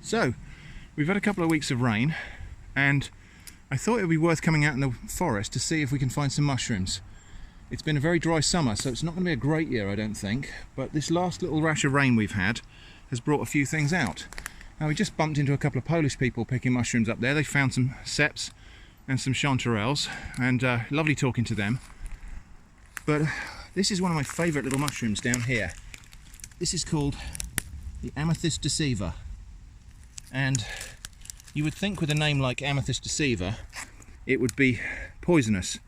So, we've had a couple of weeks of rain, and I thought it would be worth coming out in the forest to see if we can find some mushrooms. It's been a very dry summer, so it's not going to be a great year, I don't think, but this last little rash of rain we've had has brought a few things out. Now, we just bumped into a couple of Polish people picking mushrooms up there. They found some seps and some chanterelles, and lovely talking to them. But this is one of my favourite little mushrooms down here. This is called the Amethyst Deceiver, and you would think with a name like Amethyst Deceiver it would be poisonous,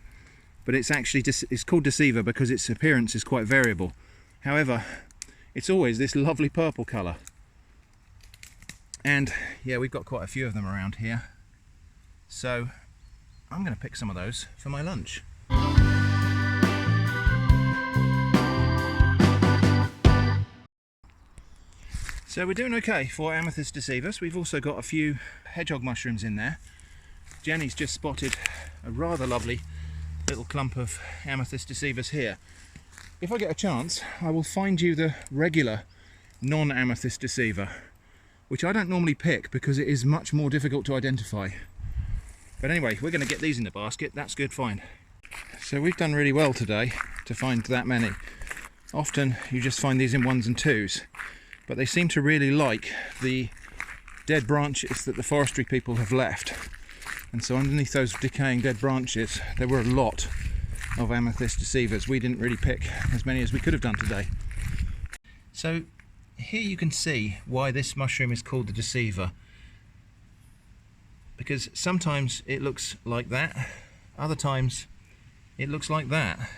but it's actually it's called Deceiver because its appearance is quite variable. However, it's always this lovely purple colour, and yeah, we've got quite a few of them around here, so I'm going to pick some of those for my lunch. So we're doing okay for Amethyst Deceivers. We've also got a few hedgehog mushrooms in there. Jenny's just spotted a rather lovely little clump of Amethyst Deceivers here. If I get a chance, I will find you the regular non-Amethyst Deceiver, which I don't normally pick because it is much more difficult to identify. But anyway, we're going to get these in the basket. That's good, fine. So we've done really well today to find that many. Often you just find these in ones and twos, but they seem to really like the dead branches that the forestry people have left. And so underneath those decaying dead branches, there were a lot of Amethyst Deceivers. We didn't really pick as many as we could have done today. So here you can see why this mushroom is called the Deceiver. Because sometimes it looks like that, other times it looks like that.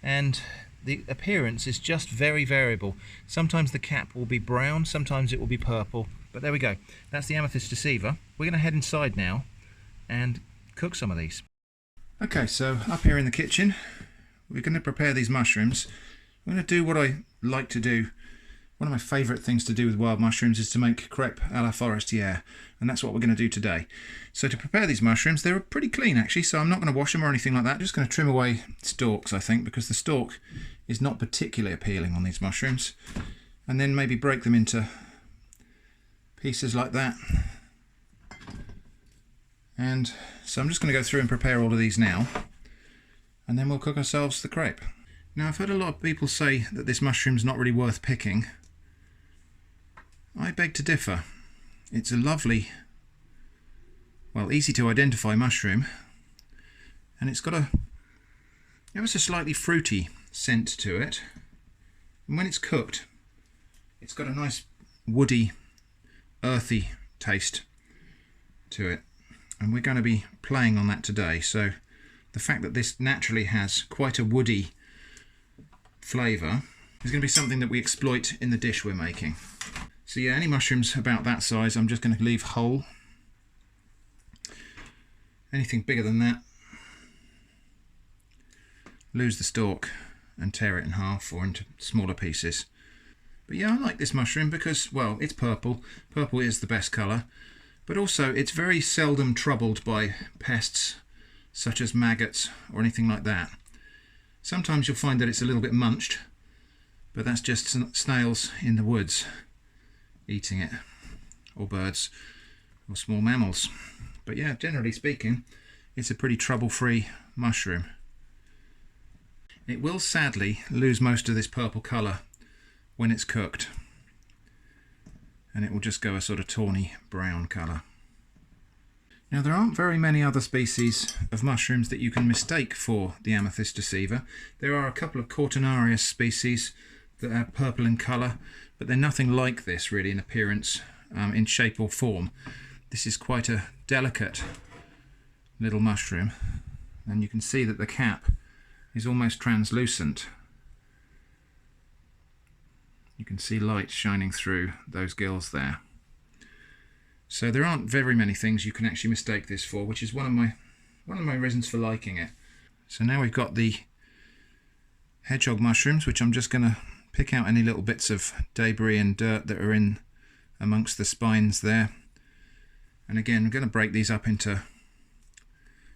And the appearance is just very variable. Sometimes the cap will be brown, sometimes it will be purple, but there we go. That's the Amethyst Deceiver. We're going to head inside now and cook some of these. Okay, so up here in the kitchen, we're going to prepare these mushrooms. I'm going to do what I like to do. One of my favourite things to do with wild mushrooms is to make crêpes à la forestière, and that's what we're going to do today. So to prepare these mushrooms, they're pretty clean actually, so I'm not going to wash them or anything like that. I'm just going to trim away stalks, I think, because the stalk is not particularly appealing on these mushrooms. And then maybe break them into pieces like that. And so I'm just going to go through and prepare all of these now, and then we'll cook ourselves the crêpe. Now, I've heard a lot of people say that this mushroom's not really worth picking. I beg to differ. It's a lovely, well, easy to identify mushroom, and it's got a ever so slightly fruity scent to it. And when it's cooked, it's got a nice woody, earthy taste to it. And we're going to be playing on that today. So the fact that this naturally has quite a woody flavour is going to be something that we exploit in the dish we're making. So yeah, any mushrooms about that size I'm just going to leave whole. Anything bigger than that, lose the stalk and tear it in half or into smaller pieces. But yeah, I like this mushroom because, well, it's purple. Purple is the best colour, but also it's very seldom troubled by pests such as maggots or anything like that. Sometimes you'll find that it's a little bit munched, but that's just snails in the woods eating it, or birds, or small mammals. But yeah, generally speaking, it's a pretty trouble-free mushroom. It will sadly lose most of this purple colour when it's cooked, and it will just go a sort of tawny brown colour. Now, there aren't very many other species of mushrooms that you can mistake for the Amethyst Deceiver. There are a couple of Cortinarius species that are purple in colour, but they're nothing like this really in appearance, in shape or form. This is quite a delicate little mushroom, and you can see that the cap is almost translucent. You can see light shining through those gills there. So there aren't very many things you can actually mistake this for, which is one of my reasons for liking it. So now we've got the hedgehog mushrooms, which I'm just going to pick out any little bits of debris and dirt that are in amongst the spines there. And again, I'm going to break these up into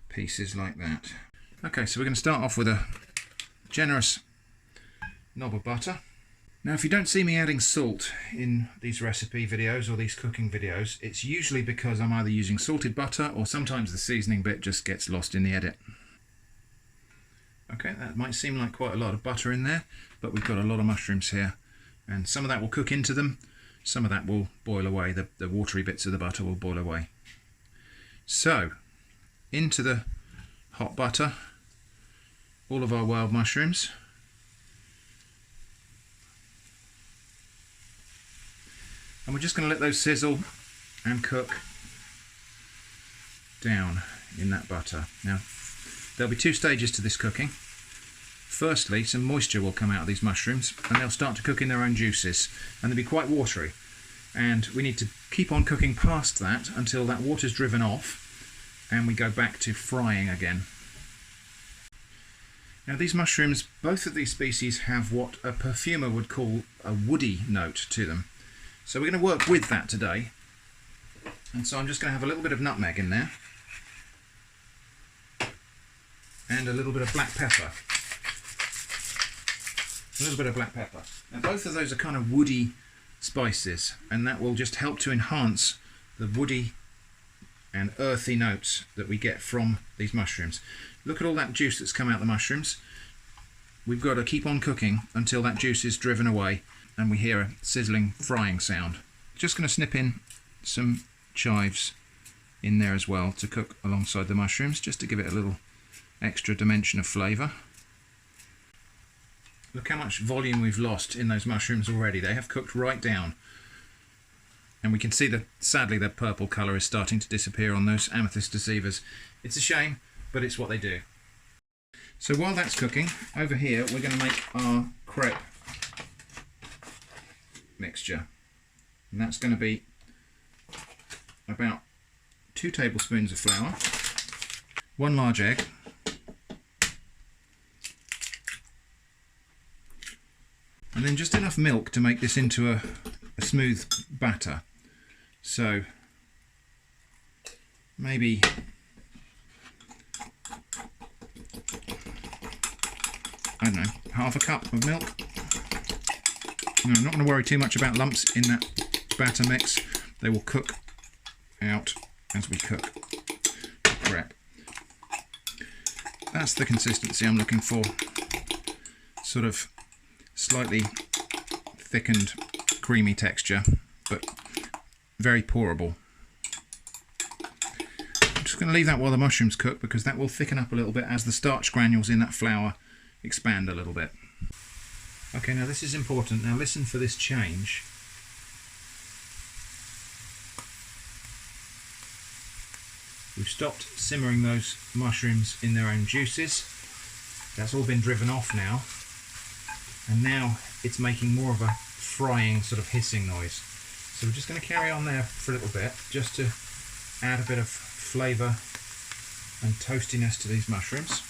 pieces like that. Okay, so we're going to start off with a generous knob of butter. Now if you don't see me adding salt in these recipe videos or these cooking videos, it's usually because I'm either using salted butter or sometimes the seasoning bit just gets lost in the edit. Okay, that might seem like quite a lot of butter in there, but we've got a lot of mushrooms here, and some of that will cook into them, some of that will boil away, the watery bits of the butter will boil away. So, into the hot butter, all of our wild mushrooms. And we're just going to let those sizzle and cook down in that butter. Now, there'll be two stages to this cooking. Firstly, some moisture will come out of these mushrooms and they'll start to cook in their own juices, and they'll be quite watery. And we need to keep on cooking past that until that water's driven off and we go back to frying again. Now these mushrooms, both of these species have what a perfumer would call a woody note to them. So we're going to work with that today. And so I'm just going to have a little bit of nutmeg in there. And a little bit of black pepper. A little bit of black pepper. Now both of those are kind of woody spices, and that will just help to enhance the woody and earthy notes that we get from these mushrooms. Look at all that juice that's come out of the mushrooms. We've got to keep on cooking until that juice is driven away and we hear a sizzling frying sound. Just going to snip in some chives in there as well to cook alongside the mushrooms, just to give it a little extra dimension of flavour. Look how much volume we've lost in those mushrooms already. They have cooked right down. And we can see that, sadly, the purple colour is starting to disappear on those Amethyst Deceivers. It's a shame, but it's what they do. So while that's cooking, over here we're going to make our crepe mixture. And that's going to be about 2 tablespoons of flour, 1 large egg, and then just enough milk to make this into a smooth batter. So maybe I don't know, half a cup of milk. No, I'm not going to worry too much about lumps in that batter mix. They will cook out as we cook the crepe. That's the consistency I'm looking for. Sort of slightly thickened, creamy texture, but very pourable. I'm just going to leave that while the mushrooms cook, because that will thicken up a little bit as the starch granules in that flour expand a little bit. Okay, now this is important. Now listen for this change. We've stopped simmering those mushrooms in their own juices. That's all been driven off now. And now it's making more of a frying sort of hissing noise. So we're just going to carry on there for a little bit, just to add a bit of flavour and toastiness to these mushrooms.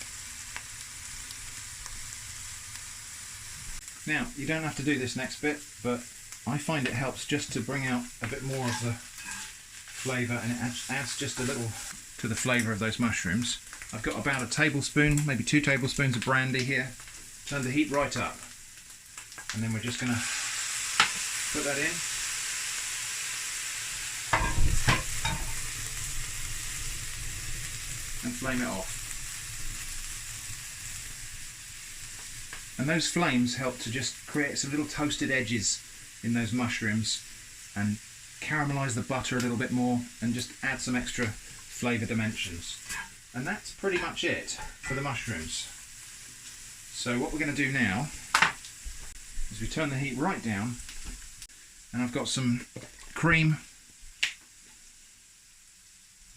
Now, you don't have to do this next bit, but I find it helps just to bring out a bit more of the flavour, and it adds just a little to the flavour of those mushrooms. I've got about a tablespoon, maybe 2 tablespoons of brandy here. Turn the heat right up. And then we're just going to put that in. And flame it off. And those flames help to just create some little toasted edges in those mushrooms and caramelise the butter a little bit more and just add some extra flavour dimensions. And that's pretty much it for the mushrooms. So what we're going to do now is we turn the heat right down, and I've got some cream.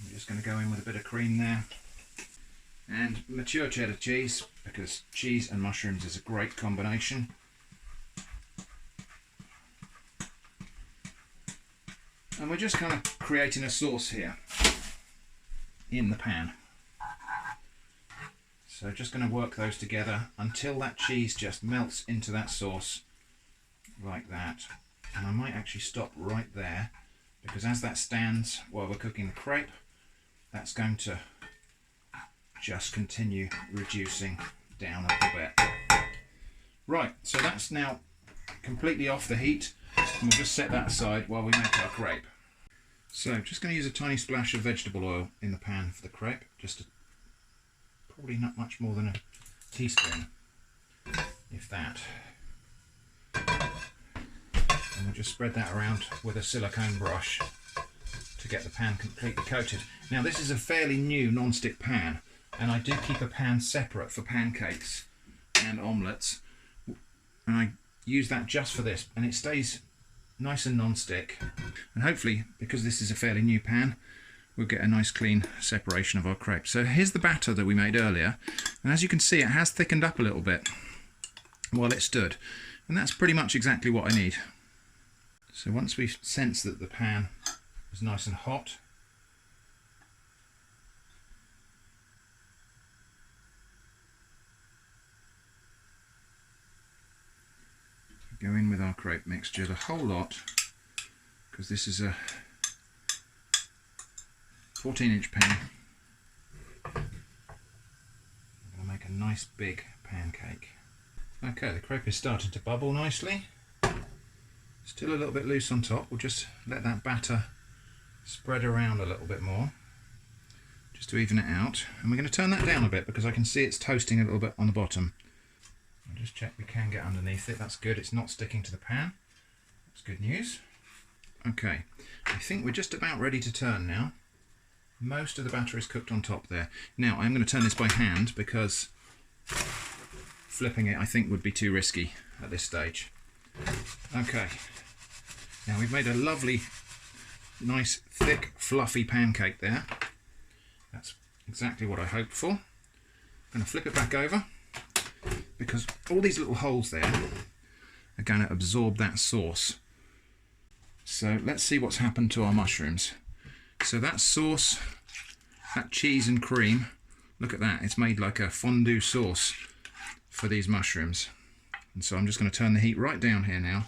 I'm just going to go in with a bit of cream there, and mature cheddar cheese, because cheese and mushrooms is a great combination. And we're just kind of creating a sauce here in the pan. So just going to work those together until that cheese just melts into that sauce like that. And I might actually stop right there, because as that stands while we're cooking the crepe, that's going to just continue reducing down a little bit. Right, so that's now completely off the heat, and we'll just set that aside while we make our crepe. So just going to use a tiny splash of vegetable oil in the pan for the crepe, probably not much more than a teaspoon, if that. And we'll just spread that around with a silicone brush to get the pan completely coated. Now this is a fairly new non-stick pan, and I do keep a pan separate for pancakes and omelettes, and I use that just for this, and it stays nice and non-stick. And hopefully, because this is a fairly new pan, we'll get a nice clean separation of our crepe. So here's the batter that we made earlier, and as you can see, it has thickened up a little bit while it stood, and that's pretty much exactly what I need. So once we sense that the pan is nice and hot, go in with our crepe mixture, the whole lot, because this is a 14-inch pan. I'm going to make a nice big pancake. Okay, the crepe is starting to bubble nicely. Still a little bit loose on top. We'll just let that batter spread around a little bit more, just to even it out. And we're going to turn that down a bit because I can see it's toasting a little bit on the bottom. I'll just check we can get underneath it. That's good. It's not sticking to the pan. That's good news. Okay, I think we're just about ready to turn now. Most of the batter is cooked on top there. Now I'm going to turn this by hand because flipping it I think would be too risky at this stage. Okay, now we've made a lovely, nice, thick, fluffy pancake there. That's exactly what I hoped for. I'm going to flip it back over because all these little holes there are going to absorb that sauce. So let's see what's happened to our mushrooms. So that sauce, that cheese and cream, look at that, it's made like a fondue sauce for these mushrooms. And so I'm just going to turn the heat right down here now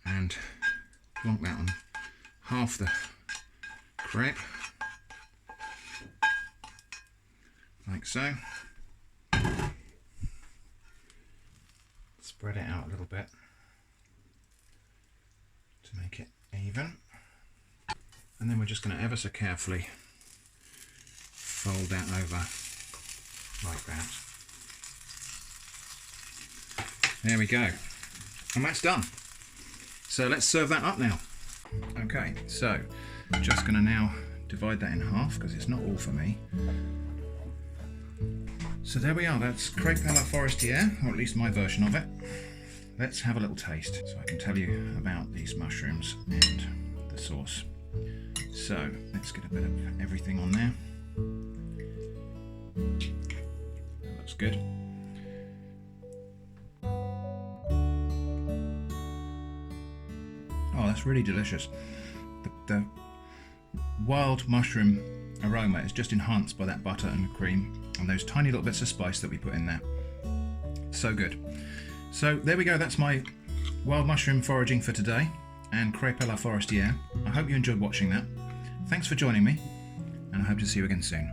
and plonk that on half the crepe, like so. Spread it out a little bit to make it even. And then we're just going to ever so carefully fold that over like that. There we go, and that's done. So let's serve that up now. Okay, so I'm just going to now divide that in half because it's not all for me. So there we are, that's crepe à la forestière, or at least my version of it. Let's have a little taste so I can tell you about these mushrooms and the sauce. So let's get a bit of everything on there. That looks good. Oh, that's really delicious. The wild mushroom aroma is just enhanced by that butter and cream and those tiny little bits of spice that we put in there. So good. So there we go, that's my wild mushroom foraging for today and crepe à la forestière. I hope you enjoyed watching that. Thanks for joining me, and I hope to see you again soon.